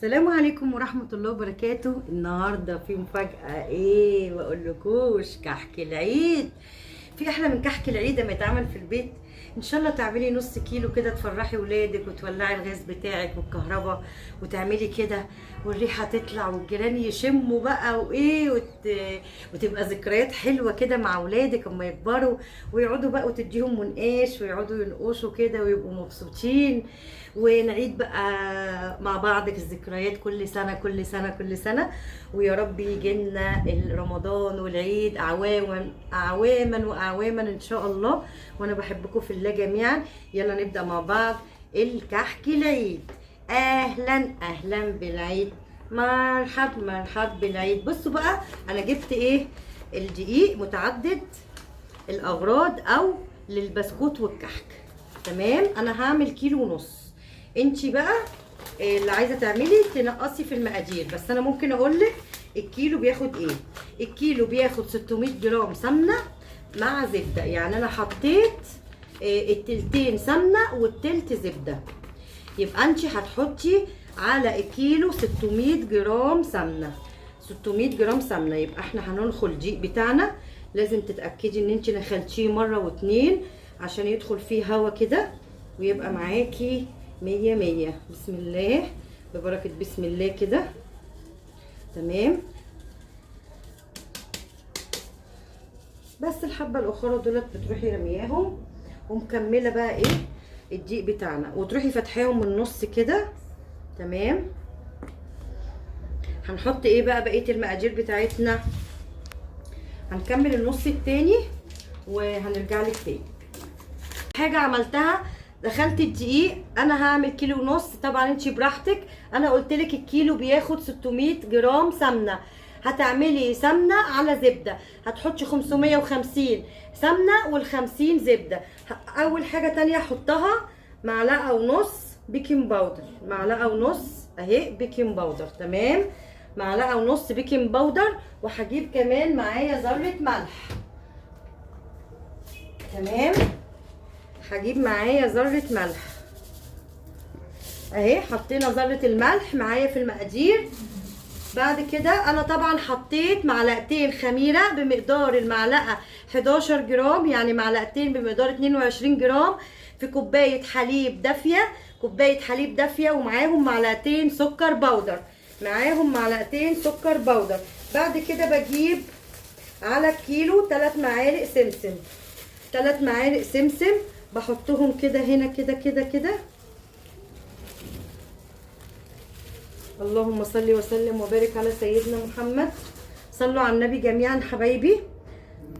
السلام عليكم ورحمة الله وبركاته. النهاردة في مفاجأة، ايه بقولكوش، كحك العيد. في احلى من كحك العيد لما يتعمل في البيت؟ ان شاء الله تعملي نص كيلو كده، تفرحي ولادك وتولعي الغاز بتاعك والكهرباء وتعملي كده، والريحة تطلع والجيران يشموا بقى وايه وتبقى ذكريات حلوة كده مع ولادك اما يكبروا ويقعدوا بقى وتديهم منقاش ويقعدوا ينقشوا كده ويبقوا مبسوطين، ونعيد بقى مع بعض الذكريات كل سنة كل سنة كل سنة. ويا رب يجينا رمضان والعيد أعواما أعواما وأعواما إن شاء الله. وأنا بحبكم في الله جميعا. يلا نبدأ مع بعض الكحك العيد. أهلا أهلا بالعيد، مرحب مرحب بالعيد. بصوا بقى أنا جبت إيه، الدقيق متعدد الأغراض أو للبسكوت والكحك. تمام، أنا هعمل كيلو ونص. انتي بقى اللي عايزه تعملي تنقصي في المقادير، بس انا ممكن اقولك الكيلو بياخد ايه. الكيلو بياخد 600 جرام سمنه مع زبده، يعني انا حطيت التلتين سمنه والتلت زبده، يبقى انتي هتحطي على الكيلو 600 جرام سمنه. 600 جرام سمنه، يبقى احنا هننخل الدقيق بتاعنا. لازم تتاكدي ان انتي نخلتيه مره واتنين عشان يدخل فيه هوا كده ويبقى معاكي مية مية. بسم الله، ببركة بسم الله كده. تمام، بس الحبة الأخرى دولت بتروحي رمياهم ومكملة بقى ايه الدقيق بتاعنا، وتروحي فاتحاهم من النص كده. تمام، هنحط ايه بقى بقية المقادير بتاعتنا. هنكمل النص التاني وهنرجع لك تاني. حاجة عملتها، دخلت الدقيق، انا هعمل كيلو ونص، طبعا انتي براحتك. انا قلت لك الكيلو بياخد 600 جرام سمنه، هتعملي سمنه على زبده، هتحطي 550 سمنه وال50 زبده. اول حاجه تانية احطها معلقه ونص بيكنج باودر، معلقه ونص اهي بيكنج باودر. تمام، معلقه ونص بيكنج باودر، وهجيب كمان معايا ذره ملح. تمام، هجيب معايا ذرة ملح اهي. حطينا ذرة الملح معايا في المقادير. بعد كده انا طبعا حطيت معلقتين خميرة بمقدار المعلقة 11 جرام، يعني معلقتين بمقدار 22 جرام في كوباية حليب دافية، كوباية حليب دافية، ومعاهم معلقتين سكر بودر، معاهم معلقتين سكر بودر. بعد كده بجيب على الكيلو 3 معالق سمسم، 3 معالق سمسم بحطهم كده هنا كده كده كده. اللهم صل وسلم وبارك على سيدنا محمد، صلوا على النبي جميعا حبايبي.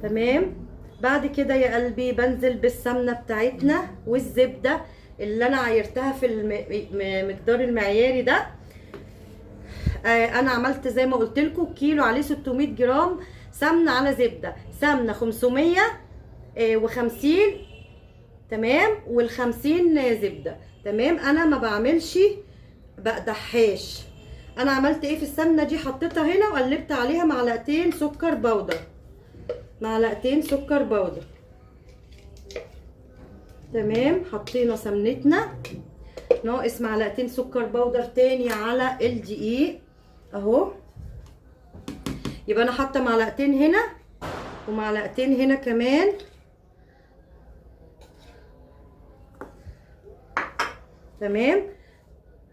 تمام، بعد كده يا قلبي بنزل بالسمنه بتاعتنا والزبده اللي انا عايرتها في المقدار المعياري ده. انا عملت زي ما قلت لكم كيلو عليه 600 جرام سمنه على زبده، سمنه 550 تمام، وال50 زبده. تمام، انا ما بعملش بقدحاش. انا عملت ايه في السمنه دي، حطيتها هنا وقلبت عليها معلقتين سكر بودر، معلقتين سكر بودر. تمام، حطينا سمنتنا، ناقص معلقتين سكر بودر تاني على الدقيق اهو. يبقى انا حاطه معلقتين هنا ومعلقتين هنا كمان. تمام،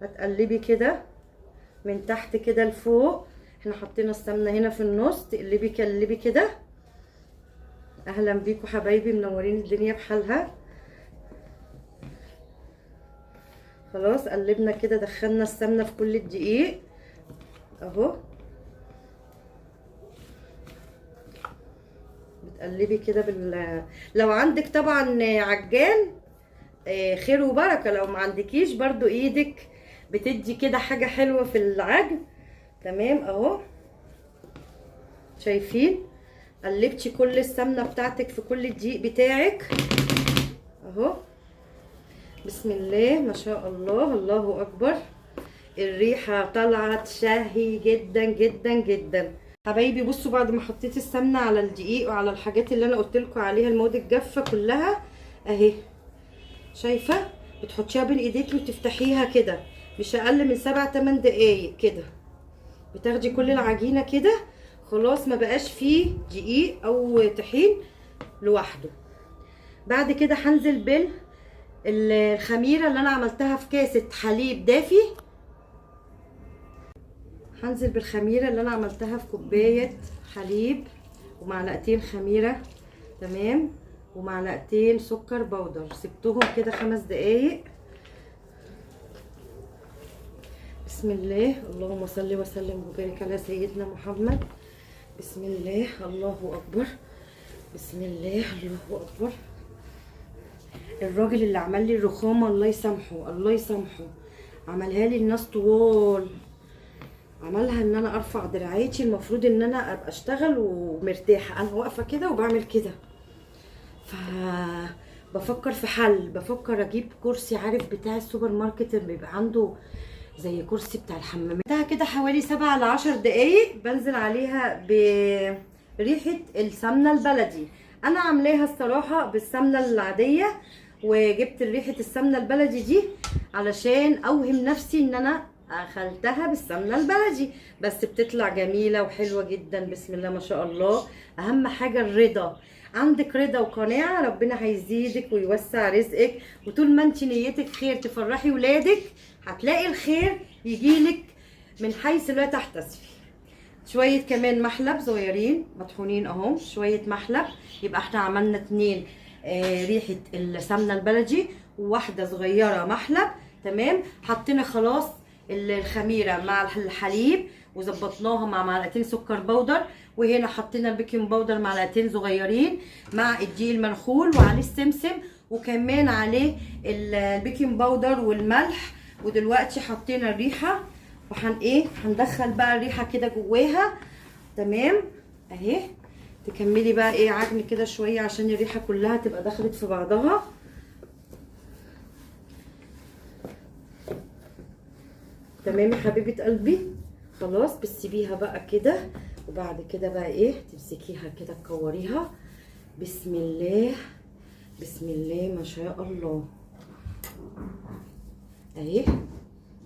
هتقلبي كده من تحت كده لفوق. احنا حطينا السمنه هنا في النص، تقلبي قلبي كده. اهلا بيكم حبايبي، منورين الدنيا بحالها. خلاص قلبنا كده، دخلنا السمنه في كل الدقيق اهو. بتقلبي كده لو عندك طبعا عجان خير وبركه، لو ما عندكيش برضو ايدك بتدي كده حاجه حلوه في العجن. تمام اهو، شايفين قلبتي كل السمنه بتاعتك في كل الدقيق بتاعك اهو. بسم الله ما شاء الله، الله اكبر، الريحه طلعت شهي جدا جدا جدا حبايبي. بصوا بعد ما حطيت السمنه على الدقيق وعلى الحاجات اللي انا قلت لكم عليها، المواد الجافه كلها اهي، شايفه بتحطيها بين ايديكي وتفتحيها كده مش اقل من 7-8 دقايق كده. بتاخدي كل العجينه كده خلاص، ما بقاش فيه دقيق او طحين لوحده. بعد كده هنزل بالخميره اللي انا عملتها في كاسه حليب دافي. هنزل بالخميره اللي انا عملتها في كوبايه حليب ومعلقتين خميره، تمام، ومعلقتين سكر بودر. سبتهم كده 5 دقايق. بسم الله، اللهم صل وسلم وبارك على سيدنا محمد. بسم الله، الله اكبر، بسم الله، الله اكبر. الراجل اللي عمل لي الرخامه الله يسامحه، الله يسامحه، عملها لي الناس طوال، عملها ان انا ارفع دراعاتي. المفروض ان انا ابقى اشتغل ومرتاحه، انا واقفه كده وبعمل كده. ف بفكر في حل، بفكر اجيب كرسي، عارف بتاع السوبر ماركت اللي بيبقى عنده زي كرسي بتاع الحمامات. ده كده حوالي 7 ل10 دقايق. بنزل عليها بريحه السمنه البلدي. انا عاملاها الصراحه بالسمنه العاديه، وجبت ريحه السمنه البلدي دي علشان اوهم نفسي ان انا اخلتها بالسمنه البلدي، بس بتطلع جميله وحلوه جدا. بسم الله ما شاء الله. اهم حاجه الرضا، عندك رضا وقناعه ربنا هيزيدك ويوسع رزقك. وطول ما انت نيتك خير تفرحي ولادك هتلاقي الخير يجيلك من حيث لا تحتسبي. شويه كمان محلب صغيرين مطحونين اهم، شويه محلب، يبقى احنا عملنا 2 ريحه السمنه البلدي وواحده صغيره محلب، تمام. حطينا خلاص الخميره مع الحليب وظبطناها مع معلقتين سكر بودر، وهنا حطينا البيكنج باودر معلقتين صغيرين مع الدقيق المنخول وعليه السمسم وكمان عليه البيكنج باودر والملح. ودلوقتي حطينا الريحه هندخل بقى الريحه كده جواها، تمام اهي. تكملي بقى عجن كده شويه عشان الريحه كلها تبقى دخلت في بعضها. تمام يا حبيبه قلبي، خلاص بتسيبيها بقى كده. وبعد كده بقى تمسكيها كده تكوريها. بسم الله، بسم الله ما شاء الله. اهي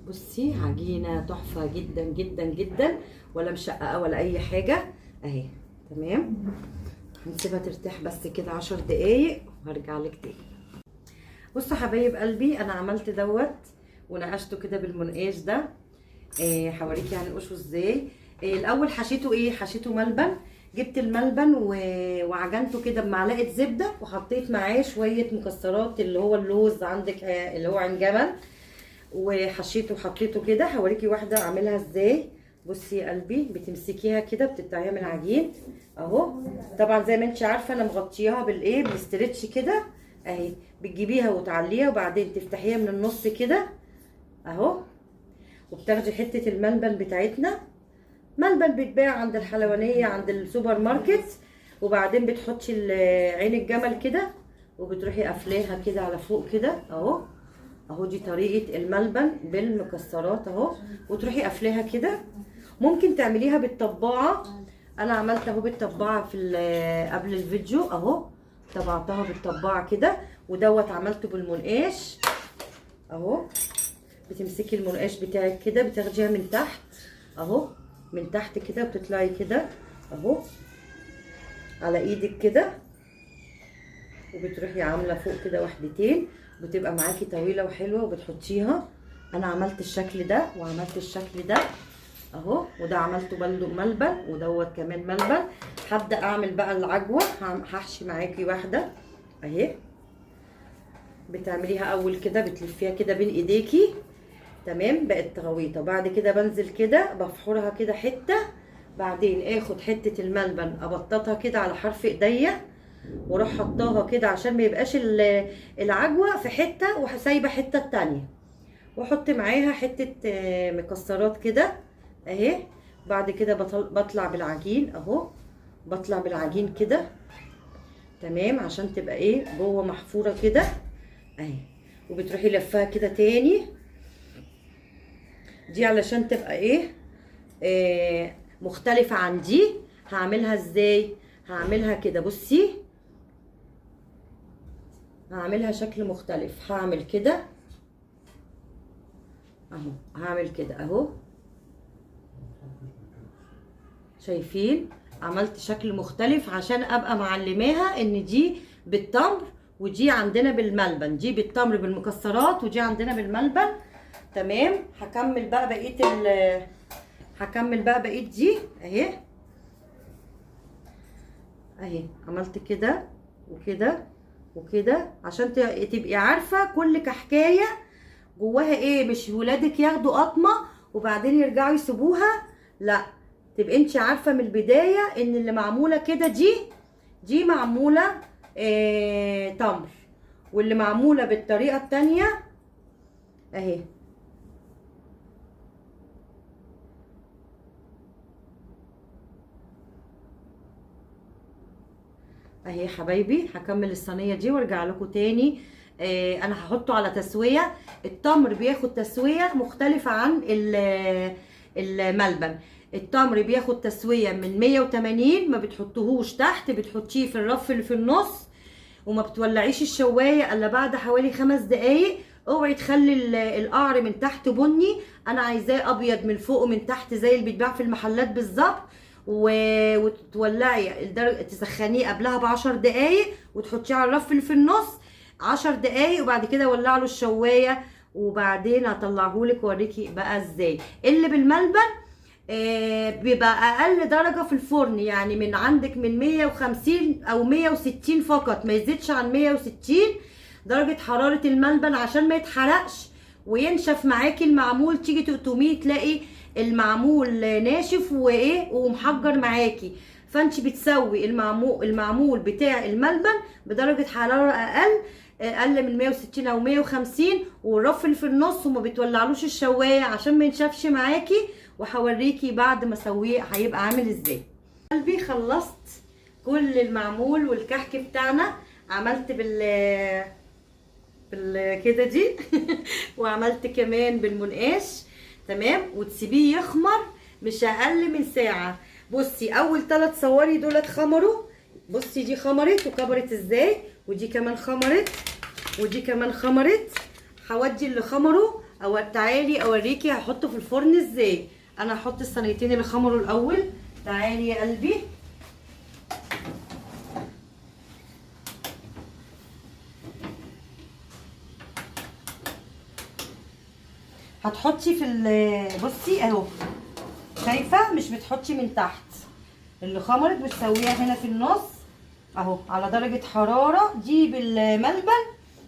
بصي، عجينه تحفه جدا جدا جدا، ولا مشققه ولا اي حاجه اهي، تمام. هنسيبها ترتاح بس كده 10 دقايق وهرجع لك تاني. بصوا حبايب قلبي، انا عملت دوت ونقشته كده بالمنقاش ده. هوريكي هنقشه ازاي. الاول حشيته حشيته ملبن. جبت الملبن وعجنته كده بمعلقه زبده، وحطيت معاه شويه مكسرات اللي هو اللوز عندك اللي هو عين جمل، وحشيته وحطيته كده. هوريكي واحده اعملها ازاي. بصي يا قلبي، بتمسكيها كده بتقطعيها من العجين اهو. طبعا زي ما انت عارفه انا مغطياها بالاسترتش كده اهي. بتجيبيها وتعليها وبعدين تفتحيها من النص كده اهو، وبتاخدي حته الملبن بتاعتنا. ملبن بيتباع عند الحلوانيه عند السوبر ماركت، وبعدين بتحطي عين الجمل كده وبتروحي قافلاها كده على فوق كده اهو. اهو دي طريقه الملبن بالمكسرات اهو، وتروحي قافلاها كده. ممكن تعمليها بالطباعه، انا عملت اهو بالطباعه في قبل الفيديو اهو، طبعتها بالطباعه كده. ودوت عملته بالمنقاش اهو. بتمسكي المنقاش بتاعك كده، بتاخديها من تحت اهو، من تحت كده، وبتطلعي كده اهو على ايدك كده، وبتروحي عامله فوق كده واحدتين، بتبقى معاكي طويله وحلوه وبتحطيها. انا عملت الشكل ده وعملت الشكل ده اهو، وده عملته برضه ملبن ودوت كمان ملبن. هبدا اعمل بقى العجوه. هحشي معاكي واحده اهي. بتعمليها اول كده، بتلفيها كده بين ايديكي، تمام، بقت غويطه. بعد كده بنزل كده بفحرها كده حته، بعدين اخد حته الملبن ابططها كده على حرف ايديا، واروح حطاها كده عشان ما يبقاش العجوه في حته وسايبه حته التانيه، واحط معاها حته مكسرات كده اهي. بعد كده بطلع بالعجين اهو، بطلع بالعجين كده، تمام، عشان تبقى جوه محفوره كده اهي. وبتروحي لفها كده تاني، دي علشان تبقى مختلفه عن دي. هعملها ازاي؟ هعملها كده، بصي هعملها شكل مختلف. هعمل كده اهو هعمل كده اهو، شايفين عملت شكل مختلف عشان ابقى معلماها ان دي بالتمر ودي عندنا بالملبن، دي بالتمر بالمكسرات ودي عندنا بالملبن. تمام. هكمل بقى بقيه دي اهي. اهي عملت كده وكده وكده عشان تبقي عارفه كل كحكايه جواها ايه، مش ولادك ياخدوا قطمه وبعدين يرجعوا يسيبوها، لا، تبقي انت عارفه من البدايه ان اللي معموله كده دي معموله تمر، واللي معموله بالطريقه التانيه اهي. اهي حبايبي هكمل الصينيه دي وارجع لكم تاني. انا هحطه على تسويه. التمر بياخد تسويه مختلفه عن الملبن. التمر بياخد تسويه من 180، ما بتحطوهوش تحت، بتحطيه في الرف اللي في النص، وما بتولعيش الشوايه الا بعد حوالي 5 دقايق. اوعي تخلي القعر من تحت بني، انا عايزاه ابيض من فوق ومن تحت زي اللي بيتباع في المحلات بالظبط. وتولعي تسخنيه قبلها ب10 دقايق وتحطيه على الرف اللي في النص 10 دقايق، وبعد كده ولع له الشوايه، وبعدين هطلعهولك واوريكي بقى ازاي. اللي بالملبن بيبقى اقل درجه في الفرن، يعني من عندك من 150 او 160 فقط، ما يزيدش عن 160 درجه حراره الملبن عشان ما يتحرقش وينشف معاكي المعمول. تيجي تقطميه تلاقي المعمول ناشف وايه ومحجر معاكي. فانت بتسوي المعمول بتاع الملبن بدرجه حراره اقل من 160 او 150، والرف اللي في النص وما بتولعلوش الشوايه عشان ما ينشفش معاكي. وهوريكي بعد ما اسويه هيبقى عامل ازاي. قلبي خلصت كل المعمول والكحك بتاعنا. عملت كده دي وعملت كمان بالمنقاش. تمام. وتسيبيه يخمر مش اقل من ساعه. بصي اول 3 صواري دولت خمروا، بصي دي خمرت وكبرت ازاي، ودي كمان خمرت ودي كمان خمرت. هودي اللي خمروا او تعالي اوريكي هحطه في الفرن ازاي. انا هحط الصينيتين اللي خمروا الاول. تعالي يا قلبي. هتحطي في بصي اهو، شايفه مش بتحطي من تحت. اللي خمرت بتسويها هنا في النص اهو على درجه حراره. دي بالملبن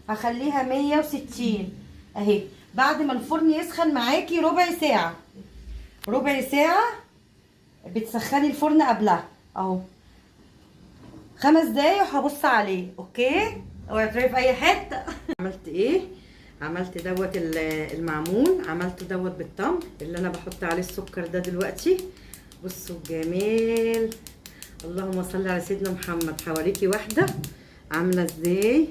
هخليها 160 اهي. بعد ما الفرن يسخن معاكي ربع ساعه بتسخني الفرن قبلها اهو 5 دقايق وهبص عليه. اوكي، اوعي تروحي في اي حته. عملت ايه؟ عملت دوت المعمول، عملته دوت بالتمر اللي انا بحط عليه السكر ده دلوقتي. بصوا الجمال، اللهم صل على سيدنا محمد. هوريكي واحده عامله ازاي،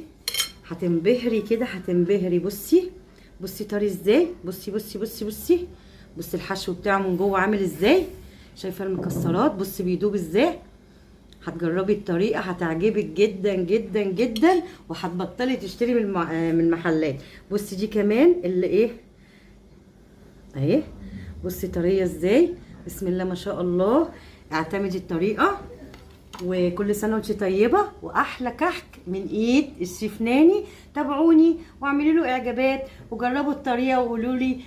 هتنبهري كده، هتنبهري. بصي طري ازاي، بصي الحشو بتاعه من جوه عامل ازاي. شايفه المكسرات، بصي بيدوب ازاي. هتجربي الطريقه هتعجبك جدا جدا جدا، وهتبطلي تشتري من المحلات. بصي دي كمان اللي ايه اهي، بصي طريه ازاي، بسم الله ما شاء الله. اعتمدي الطريقه، وكل سنه وانت طيبه، واحلى كحك من ايد الشيف ناني. تابعوني واعملوا له اعجابات وجربوا الطريقه وقولوا لي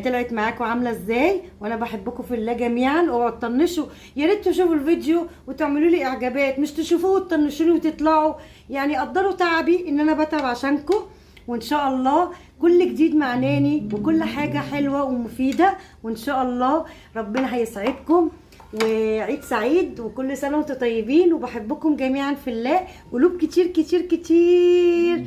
طلعت معاكم عامله ازاي. وانا بحبكم في الله جميعا. اوعوا تطنشوا، يا ريت تشوفوا الفيديو وتعملوا لي اعجابات، مش تشوفوه وتطنشوني وتطلعوا. يعني قدروا تعبي ان انا بتعب عشانكم. وان شاء الله كل جديد مع ناني وكل حاجه حلوه ومفيده، وان شاء الله ربنا هيسعدكم. وعيد سعيد وكل سنه وانتم طيبين، وبحبكم جميعا في الله. قلوب كتير كتير كتير.